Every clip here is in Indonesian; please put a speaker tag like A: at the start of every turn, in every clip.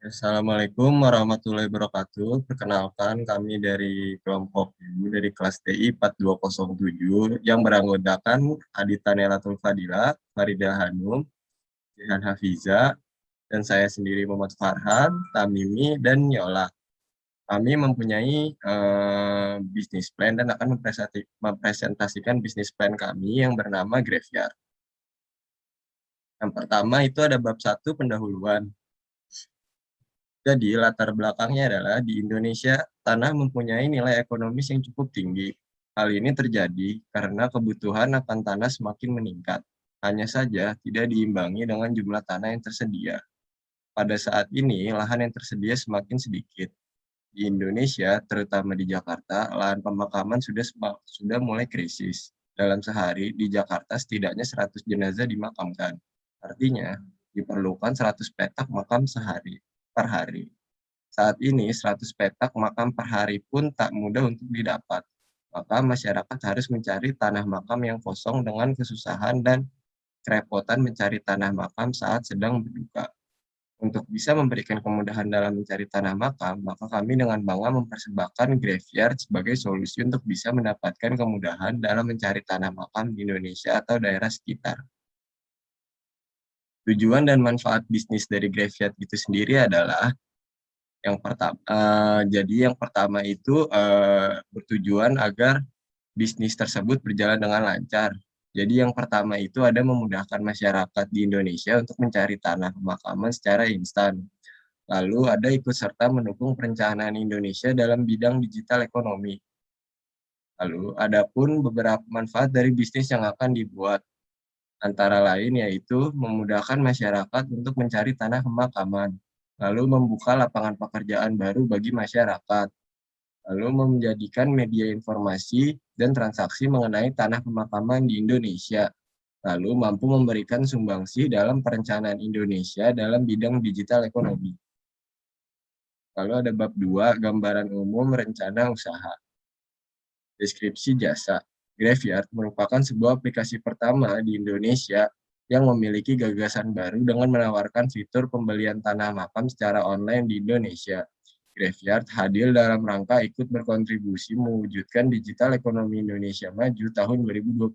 A: Assalamualaikum warahmatullahi wabarakatuh. Perkenalkan kami dari kelompok U dari kelas TI 4207 yang beranggotakan Adita Nelatul Fadila, Farida Hanum, Jihan Hafiza, dan saya sendiri Muhammad Farhan, Tamimi, dan Yola. Kami mempunyai bisnis plan dan akan mempresentasikan bisnis plan kami yang bernama Graveyard. Yang pertama itu ada bab 1 pendahuluan. Jadi latar belakangnya adalah di Indonesia tanah mempunyai nilai ekonomis yang cukup tinggi. Hal ini terjadi karena kebutuhan akan tanah semakin meningkat. Hanya saja tidak diimbangi dengan jumlah tanah yang tersedia. Pada saat ini lahan yang tersedia semakin sedikit. Di Indonesia, terutama di Jakarta, lahan pemakaman sudah mulai krisis. Dalam sehari di Jakarta setidaknya 100 jenazah dimakamkan. Artinya, diperlukan 100 petak makam per hari. Saat ini 100 petak makam per hari pun tak mudah untuk didapat. Maka masyarakat harus mencari tanah makam yang kosong dengan kesusahan dan kerepotan mencari tanah makam saat sedang berduka. Untuk bisa memberikan kemudahan dalam mencari tanah makam, maka kami dengan bangga mempersembahkan Graveyard sebagai solusi untuk bisa mendapatkan kemudahan dalam mencari tanah makam di Indonesia atau daerah sekitar. Tujuan dan manfaat bisnis dari Graveyard itu sendiri adalah yang pertama itu bertujuan agar bisnis tersebut berjalan dengan lancar. Jadi yang pertama itu ada memudahkan masyarakat di Indonesia untuk mencari tanah pemakaman secara instan. Lalu ada ikut serta mendukung perencanaan Indonesia dalam bidang digital ekonomi. Lalu ada pun beberapa manfaat dari bisnis yang akan dibuat. Antara lain yaitu memudahkan masyarakat untuk mencari tanah pemakaman, lalu membuka lapangan pekerjaan baru bagi masyarakat, lalu menjadikan media informasi dan transaksi mengenai tanah pemakaman di Indonesia, lalu mampu memberikan sumbangsi dalam perencanaan Indonesia dalam bidang digital ekonomi. Lalu ada bab 2, gambaran umum rencana usaha. Deskripsi jasa. Graveyard merupakan sebuah aplikasi pertama di Indonesia yang memiliki gagasan baru dengan menawarkan fitur pembelian tanah makam secara online di Indonesia. Graveyard hadir dalam rangka ikut berkontribusi mewujudkan digital ekonomi Indonesia maju tahun 2020.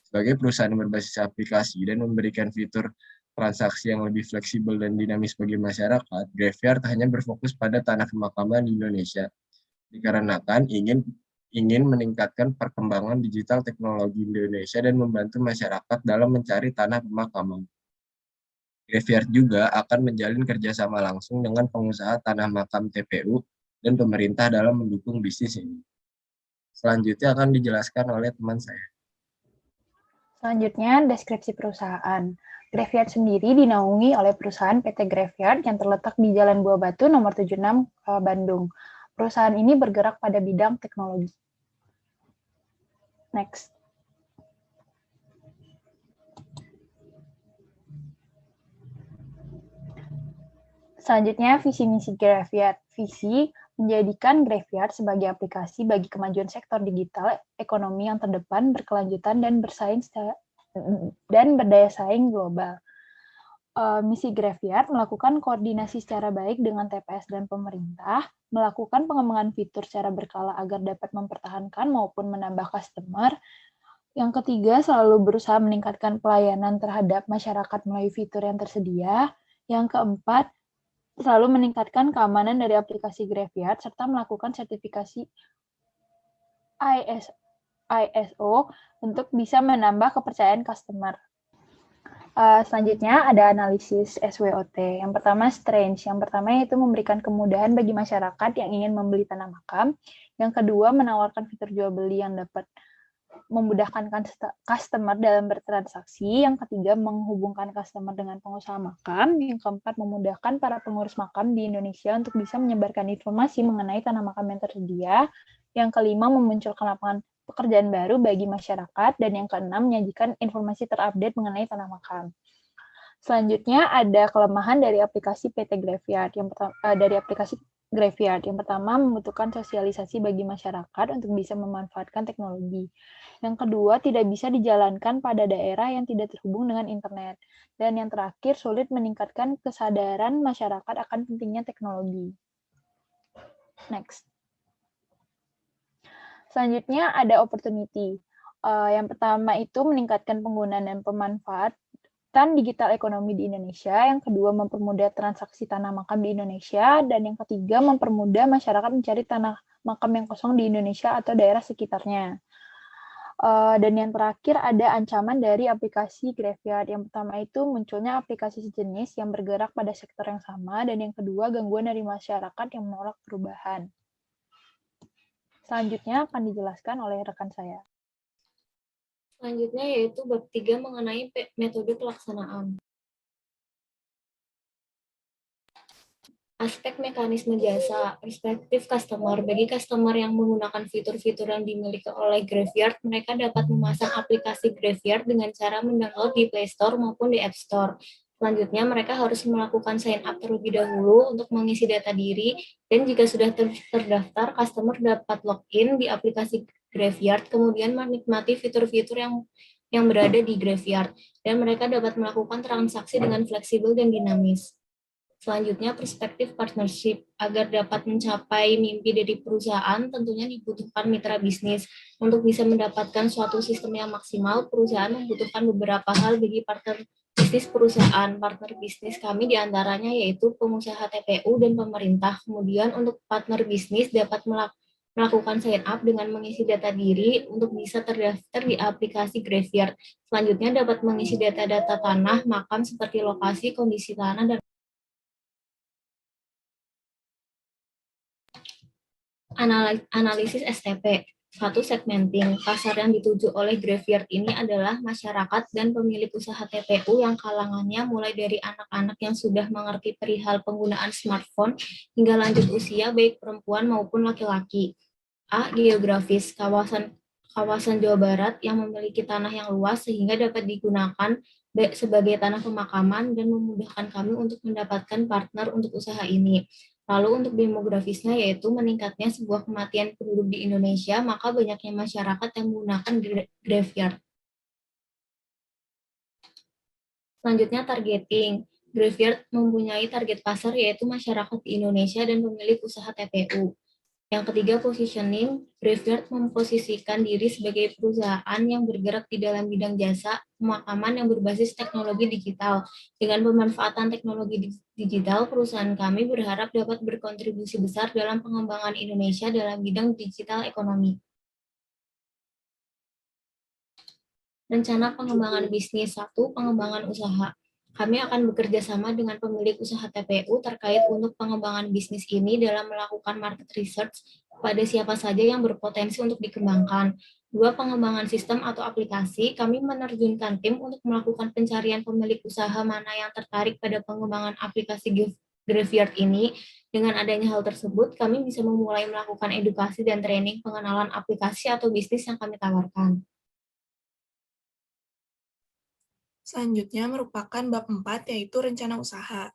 A: Sebagai perusahaan berbasis aplikasi dan memberikan fitur transaksi yang lebih fleksibel dan dinamis bagi masyarakat, Graveyard hanya berfokus pada tanah pemakaman di Indonesia. Dikarenakan ingin meningkatkan perkembangan digital teknologi Indonesia dan membantu masyarakat dalam mencari tanah pemakaman. Graveyard juga akan menjalin kerjasama langsung dengan pengusaha tanah makam TPU dan pemerintah dalam mendukung bisnis ini. Selanjutnya akan dijelaskan oleh teman saya.
B: Selanjutnya, deskripsi perusahaan. Graveyard sendiri dinaungi oleh perusahaan PT Graveyard yang terletak di Jalan Buah Batu nomor 76 Bandung. Perusahaan ini bergerak pada bidang teknologi. Next. Selanjutnya, visi misi Graveyard. Visi menjadikan Graveyard sebagai aplikasi bagi kemajuan sektor digital ekonomi yang terdepan, berkelanjutan, dan berdaya saing global. Misi Graveyard melakukan koordinasi secara baik dengan TPS dan pemerintah, melakukan pengembangan fitur secara berkala agar dapat mempertahankan maupun menambah customer. Yang ketiga, selalu berusaha meningkatkan pelayanan terhadap masyarakat melalui fitur yang tersedia. Yang keempat, selalu meningkatkan keamanan dari aplikasi Graveyard serta melakukan sertifikasi ISO untuk bisa menambah kepercayaan customer. Selanjutnya ada analisis SWOT. Yang pertama strength. Yang pertama yaitu memberikan kemudahan bagi masyarakat yang ingin membeli tanah makam. Yang kedua menawarkan fitur jual beli yang dapat memudahkan customer dalam bertransaksi. Yang ketiga menghubungkan customer dengan pengusaha makam. Yang keempat memudahkan para pengurus makam di Indonesia untuk bisa menyebarkan informasi mengenai tanah makam yang tersedia. Yang kelima memunculkan lapangan pekerjaan baru bagi masyarakat, dan yang keenam menyajikan informasi terupdate mengenai tanah makam. Selanjutnya ada kelemahan dari aplikasi PT Graveyard. Yang pertama dari aplikasi graveyard. Yang pertama, membutuhkan sosialisasi bagi masyarakat untuk bisa memanfaatkan teknologi. Yang kedua, tidak bisa dijalankan pada daerah yang tidak terhubung dengan internet. Dan yang terakhir, sulit meningkatkan kesadaran masyarakat akan pentingnya teknologi. Next. Selanjutnya ada opportunity. Yang pertama itu meningkatkan penggunaan dan pemanfaatan digital ekonomi di Indonesia. Yang kedua, mempermudah transaksi tanah makam di Indonesia. Dan yang ketiga, mempermudah masyarakat mencari tanah makam yang kosong di Indonesia atau daerah sekitarnya. Dan yang terakhir ada ancaman dari aplikasi graveyard. Yang pertama itu munculnya aplikasi sejenis yang bergerak pada sektor yang sama. Dan yang kedua, gangguan dari masyarakat yang menolak perubahan. Selanjutnya akan dijelaskan oleh rekan saya.
C: Selanjutnya yaitu bab 3 mengenai metode pelaksanaan. Aspek mekanisme jasa, perspektif customer. Bagi customer yang menggunakan fitur-fitur yang dimiliki oleh Graveyard, mereka dapat memasang aplikasi Graveyard dengan cara mendownload di Play Store maupun di App Store. Selanjutnya, mereka harus melakukan sign up terlebih dahulu untuk mengisi data diri, dan jika sudah terdaftar, customer dapat login di aplikasi Graveyard, kemudian menikmati fitur-fitur yang berada di Graveyard, dan mereka dapat melakukan transaksi dengan fleksibel dan dinamis. Selanjutnya, perspektif partnership. Agar dapat mencapai mimpi dari perusahaan, tentunya dibutuhkan mitra bisnis. Untuk bisa mendapatkan suatu sistem yang maksimal, perusahaan membutuhkan beberapa hal bagi partner bisnis perusahaan. Partner bisnis kami diantaranya yaitu pengusaha TPU dan pemerintah. Kemudian untuk partner bisnis dapat melakukan sign up dengan mengisi data diri untuk bisa terdaftar di aplikasi Graveyard. Selanjutnya dapat mengisi data-data tanah, makam seperti lokasi, kondisi tanah, dan analisis STP. Satu, segmenting. Pasar yang dituju oleh Graveyard ini adalah masyarakat dan pemilik usaha TPU yang kalangannya mulai dari anak-anak yang sudah mengerti perihal penggunaan smartphone hingga lanjut usia baik perempuan maupun laki-laki. A. Geografis. Kawasan Jawa Barat yang memiliki tanah yang luas sehingga dapat digunakan sebagai tanah pemakaman dan memudahkan kami untuk mendapatkan partner untuk usaha ini. Lalu untuk demografisnya yaitu meningkatnya sebuah kematian penduduk di Indonesia, maka banyaknya masyarakat yang menggunakan graveyard. Selanjutnya targeting. Graveyard mempunyai target pasar yaitu masyarakat di Indonesia dan pemilik usaha TPU. Yang ketiga, positioning. Graveyard memposisikan diri sebagai perusahaan yang bergerak di dalam bidang jasa pemakaman yang berbasis teknologi digital. Dengan pemanfaatan teknologi digital, perusahaan kami berharap dapat berkontribusi besar dalam pengembangan Indonesia dalam bidang digital ekonomi. Rencana pengembangan bisnis. 1. Pengembangan usaha. Kami akan bekerja sama dengan pemilik usaha TPU terkait untuk pengembangan bisnis ini dalam melakukan market research pada siapa saja yang berpotensi untuk dikembangkan. 2. Pengembangan sistem atau aplikasi. Kami menerjunkan tim untuk melakukan pencarian pemilik usaha mana yang tertarik pada pengembangan aplikasi Graveyard ini. Dengan adanya hal tersebut, kami bisa memulai melakukan edukasi dan training pengenalan aplikasi atau bisnis yang kami tawarkan.
D: Selanjutnya merupakan bab 4, yaitu rencana usaha.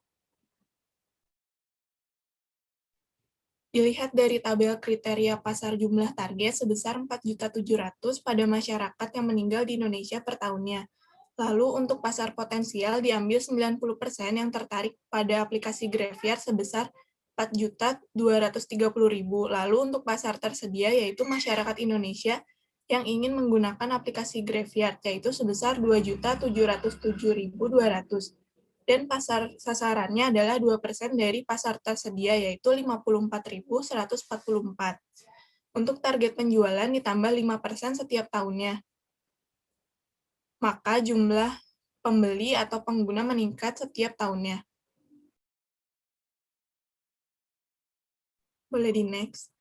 D: Dilihat dari tabel kriteria pasar jumlah target sebesar 4.700.000 pada masyarakat yang meninggal di Indonesia per tahunnya. Lalu untuk pasar potensial diambil 90% yang tertarik pada aplikasi Graveyard sebesar 4.230.000. Lalu untuk pasar tersedia yaitu masyarakat Indonesia yang ingin menggunakan aplikasi Graveyard, yaitu sebesar 2.707.200. Dan pasar sasarannya adalah 2% dari pasar tersedia, yaitu 54.144. Untuk target penjualan ditambah 5% setiap tahunnya. Maka jumlah pembeli atau pengguna meningkat setiap tahunnya. Boleh di next.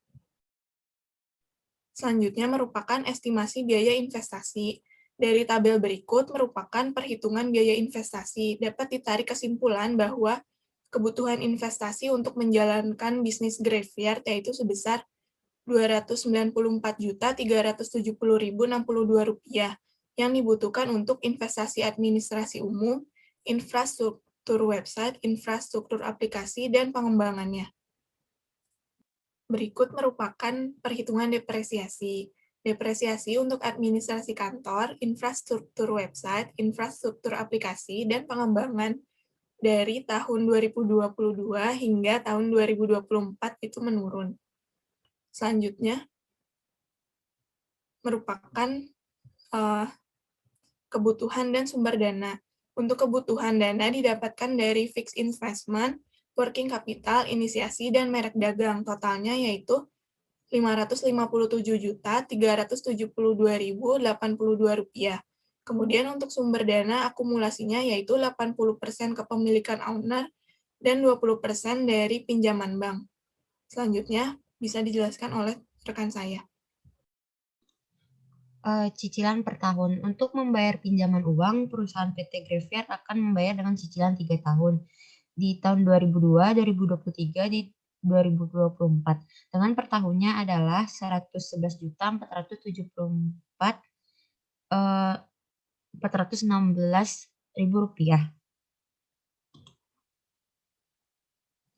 D: Selanjutnya merupakan estimasi biaya investasi. Dari tabel berikut merupakan perhitungan biaya investasi. Dapat ditarik kesimpulan bahwa kebutuhan investasi untuk menjalankan bisnis Graveyard yaitu sebesar Rp294.370.062 yang dibutuhkan untuk investasi administrasi umum, infrastruktur website, infrastruktur aplikasi, dan pengembangannya. Berikut merupakan perhitungan depresiasi. Depresiasi untuk administrasi kantor, infrastruktur website, infrastruktur aplikasi, dan pengembangan dari tahun 2022 hingga tahun 2024 itu menurun. Selanjutnya, merupakan kebutuhan dan sumber dana. Untuk kebutuhan dana didapatkan dari fixed investment, working capital, inisiasi, dan merek dagang. Totalnya yaitu Rp557.372.082. Kemudian untuk sumber dana akumulasinya yaitu 80% kepemilikan owner dan 20% dari pinjaman bank. Selanjutnya bisa dijelaskan oleh rekan saya.
E: Cicilan per tahun. Untuk membayar pinjaman uang, perusahaan PT Graveyard akan membayar dengan cicilan 3 tahun. Di tahun 2002, 2023, di 2024. Dengan per tahunnya adalah Rp111.416.416.000.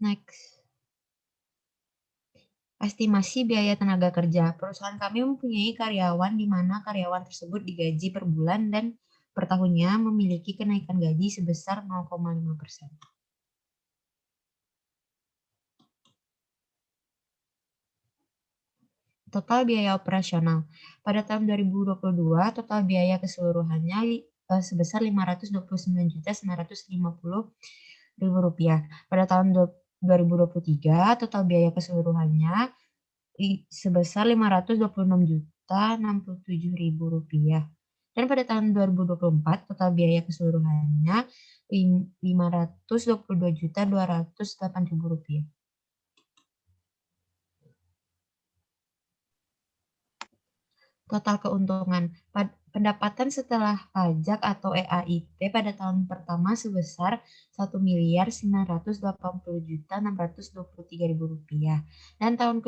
E: Next. Estimasi biaya tenaga kerja. Perusahaan kami mempunyai karyawan di mana karyawan tersebut digaji per bulan dan per tahunnya memiliki kenaikan gaji sebesar 0,5%. Total biaya operasional. Pada tahun 2022, total biaya keseluruhannya sebesar Rp529.950.000. Pada tahun 2023, total biaya keseluruhannya sebesar Rp526.067.000. Dan pada tahun 2024, total biaya keseluruhannya Rp522.208.000. Total keuntungan. Pendapatan setelah pajak atau EAIP pada tahun pertama sebesar Rp1.980.623.000 dan tahun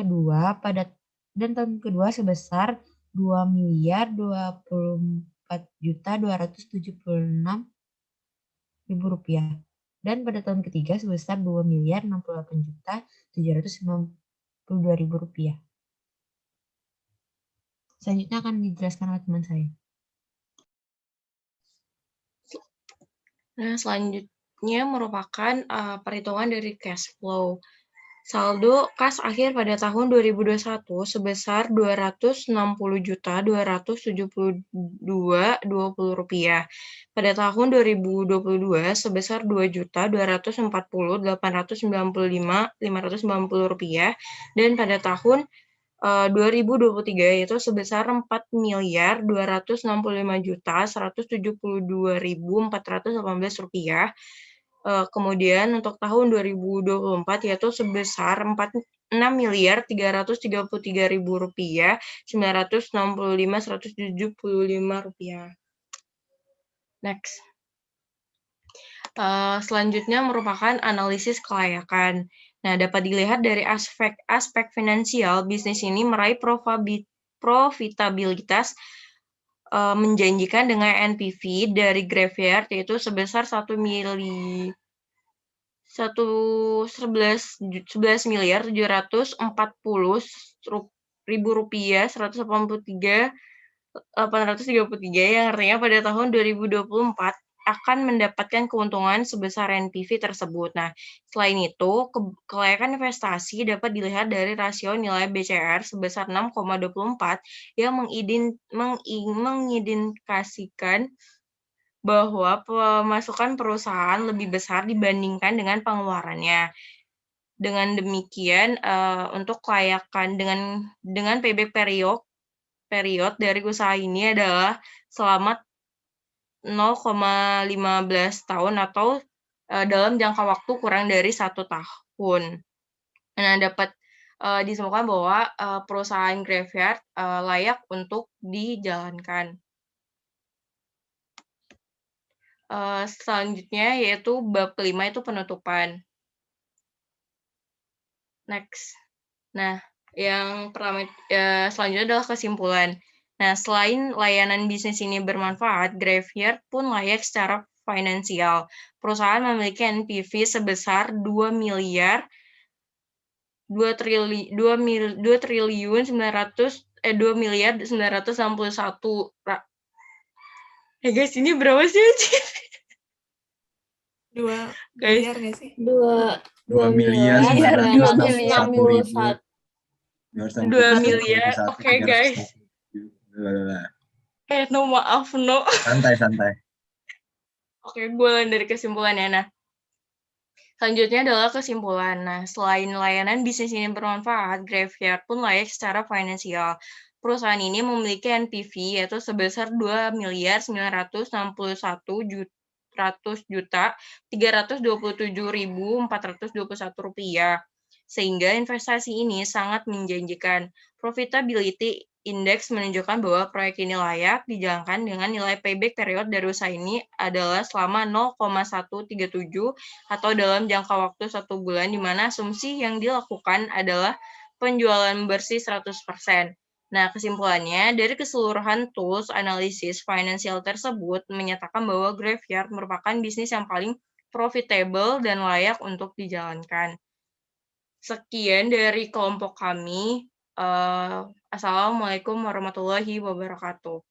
E: kedua sebesar Rp2.024.276.000 dan pada tahun ketiga sebesar Rp2.068.792.000. Selanjutnya akan dijelaskan oleh teman saya.
F: Nah, selanjutnya merupakan perhitungan dari cash flow. Saldo kas akhir pada tahun 2021 sebesar Rp260.272.20. Pada tahun 2022 sebesar Rp2.244.595.590 dan pada tahun 2023 yaitu sebesar Rp4.265.172.418. Kemudian untuk tahun 2024 yaitu sebesar Rp6.333.965.175. Next. Selanjutnya merupakan analisis kelayakan. Nah, dapat dilihat dari aspek finansial, bisnis ini meraih profitabilitas menjanjikan dengan NPV dari Graveyard yaitu sebesar Rp11.783.183 yang artinya pada tahun 2024 akan mendapatkan keuntungan sebesar NPV tersebut. Nah, selain itu, kelayakan investasi dapat dilihat dari rasio nilai BCR sebesar 6,24 yang mengindikasikan bahwa pemasukan perusahaan lebih besar dibandingkan dengan pengeluarannya. Dengan demikian, untuk kelayakan dengan payback period dari usaha ini adalah selama 0,15 tahun atau dalam jangka waktu kurang dari 1 tahun. Nah, dapat disimpulkan bahwa perusahaan Graveyard layak untuk dijalankan. Selanjutnya yaitu bab kelima itu penutupan. Next. Nah, yang pertama selanjutnya adalah kesimpulan. Nah, selain layanan bisnis ini bermanfaat, Graveyard pun layak secara finansial. Perusahaan memiliki NPV sebesar $2.961. Ya guys, ini berapa sih?
D: 2
F: Guys,
D: miliar nggak sih?
C: 2
A: 2.961.261.
F: 2 miliar. Oke, guys. No, maaf, no.
A: Santai.
F: Oke, gue ulang dari kesimpulannya. Nah, selanjutnya adalah kesimpulan. Nah, selain layanan bisnis ini bermanfaat, Graveyard pun layak secara finansial. Perusahaan ini memiliki NPV yaitu sebesar 2.961.327.421 rupiah. Sehingga investasi ini sangat menjanjikan. Profitability Index menunjukkan bahwa proyek ini layak dijalankan dengan nilai payback period dari usaha ini adalah selama 0,137 atau dalam jangka waktu 1 bulan, di mana asumsi yang dilakukan adalah penjualan bersih 100%. Nah, kesimpulannya, dari keseluruhan tools analisis finansial tersebut menyatakan bahwa Graveyard merupakan bisnis yang paling profitable dan layak untuk dijalankan. Sekian dari kelompok kami. Assalamualaikum warahmatullahi wabarakatuh.